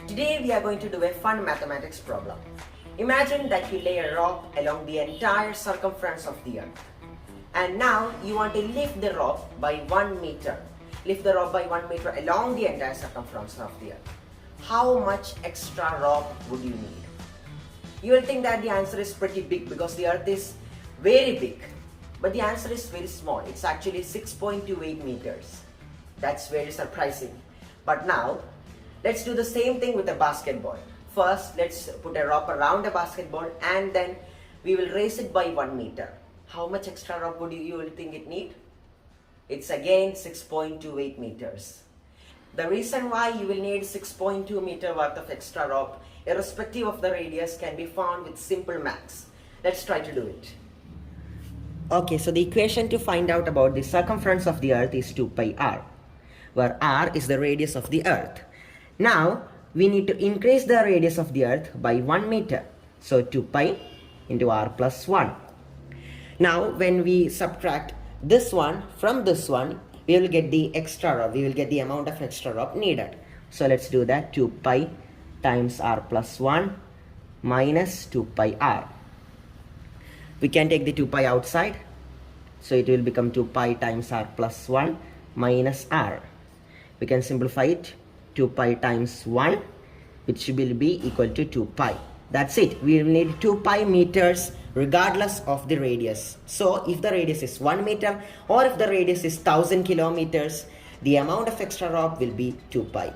Today we are going to do a fun mathematics problem. Imagine that you lay a rope along the entire circumference of the earth. And now you want to lift the rope by 1 meter. Lift the rope by 1 meter along the entire circumference of the earth. How much extra rope would you need? You will think that the answer is pretty big because the earth is very big. But the answer is very small. It's actually 6.28 meters. That's very surprising. But now, let's do the same thing with a basketball. First, let's put a rope around a basketball and then we will raise it by 1 meter. How much extra rope would you will think it need? It's again 6.28 meters. The reason why you will need 6.2 meter worth of extra rope, irrespective of the radius, can be found with simple maths. Let's try to do it. Okay, so the equation to find out about the circumference of the earth is 2 pi r, where r is the radius of the earth. Now, we need to increase the radius of the earth by 1 meter. So 2 pi into r plus 1. Now, when we subtract this one from this one, we will get the extra rope. We will get the amount of extra rope needed. So let's do that. 2 pi times r plus 1 minus 2 pi r. We can take the 2 pi outside. So it will become 2 pi times r plus 1 minus r. We can simplify it. 2 pi times 1, which will be equal to 2 pi. That's it. We will need 2 pi meters regardless of the radius. So if the radius is 1 meter or if the radius is 1000 kilometers, the amount of extra rope will be 2 pi.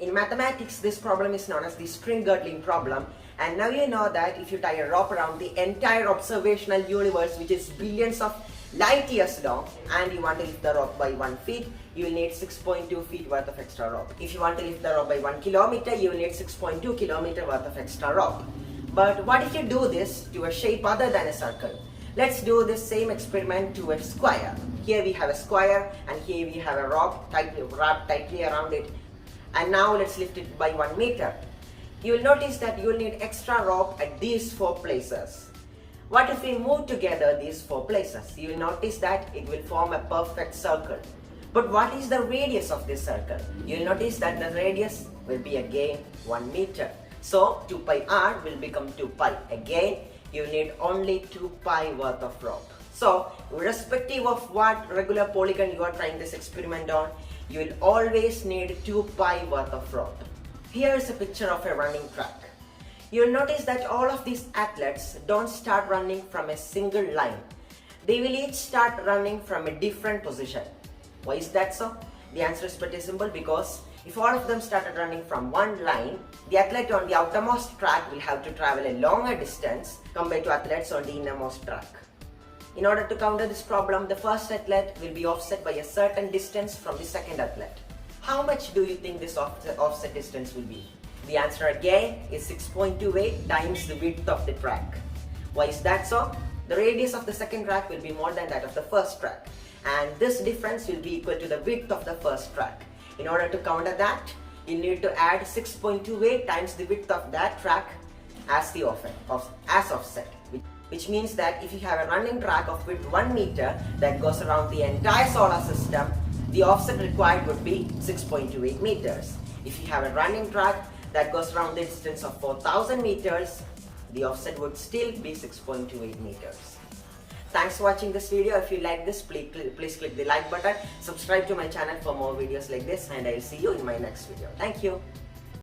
In mathematics, this problem is known as the string-girdling problem. And now you know that if you tie a rope around the entire observational universe, which is billions of light years long, and you want to lift the rope by 1 feet, you will need 6.2 feet worth of extra rope. If you want to lift the rope by 1 kilometer, you will need 6.2 kilometer worth of extra rope. But what if you do this to a shape other than a circle? Let's do this same experiment to a square. Here we have a square and here we have a rope wrapped tightly around it. And now let's lift it by 1 meter. You will notice that you will need extra rope at these 4 places. What if we move together these 4 places? You will notice that it will form a perfect circle. But what is the radius of this circle? You will notice that the radius will be again 1 meter. So 2 pi r will become 2 pi. Again, you need only 2 pi worth of rope. So irrespective of what regular polygon you are trying this experiment on, you will always need 2 pi worth of rope. Here is a picture of a running track. You will notice that all of these athletes don't start running from a single line. They will each start running from a different position. Why is that so? The answer is pretty simple, because if all of them started running from one line, the athlete on the outermost track will have to travel a longer distance compared to athletes on the innermost track. In order to counter this problem, the first athlete will be offset by a certain distance from the second athlete. How much do you think this offset distance will be? The answer again is 6.28 times the width of the track. Why is that so? The radius of the second track will be more than that of the first track, and this difference will be equal to the width of the first track. In order to counter that, you need to add 6.28 times the width of that track as the offset, which means that if you have a running track of width 1 meter that goes around the entire solar system, the offset required would be 6.28 meters. If you have a running track that goes around the distance of 4000 meters, the offset would still be 6.28 meters. Thanks for watching this video. If you like this, please click the like button, subscribe to my channel for more videos like this, and I'll see you in my next video. Thank you.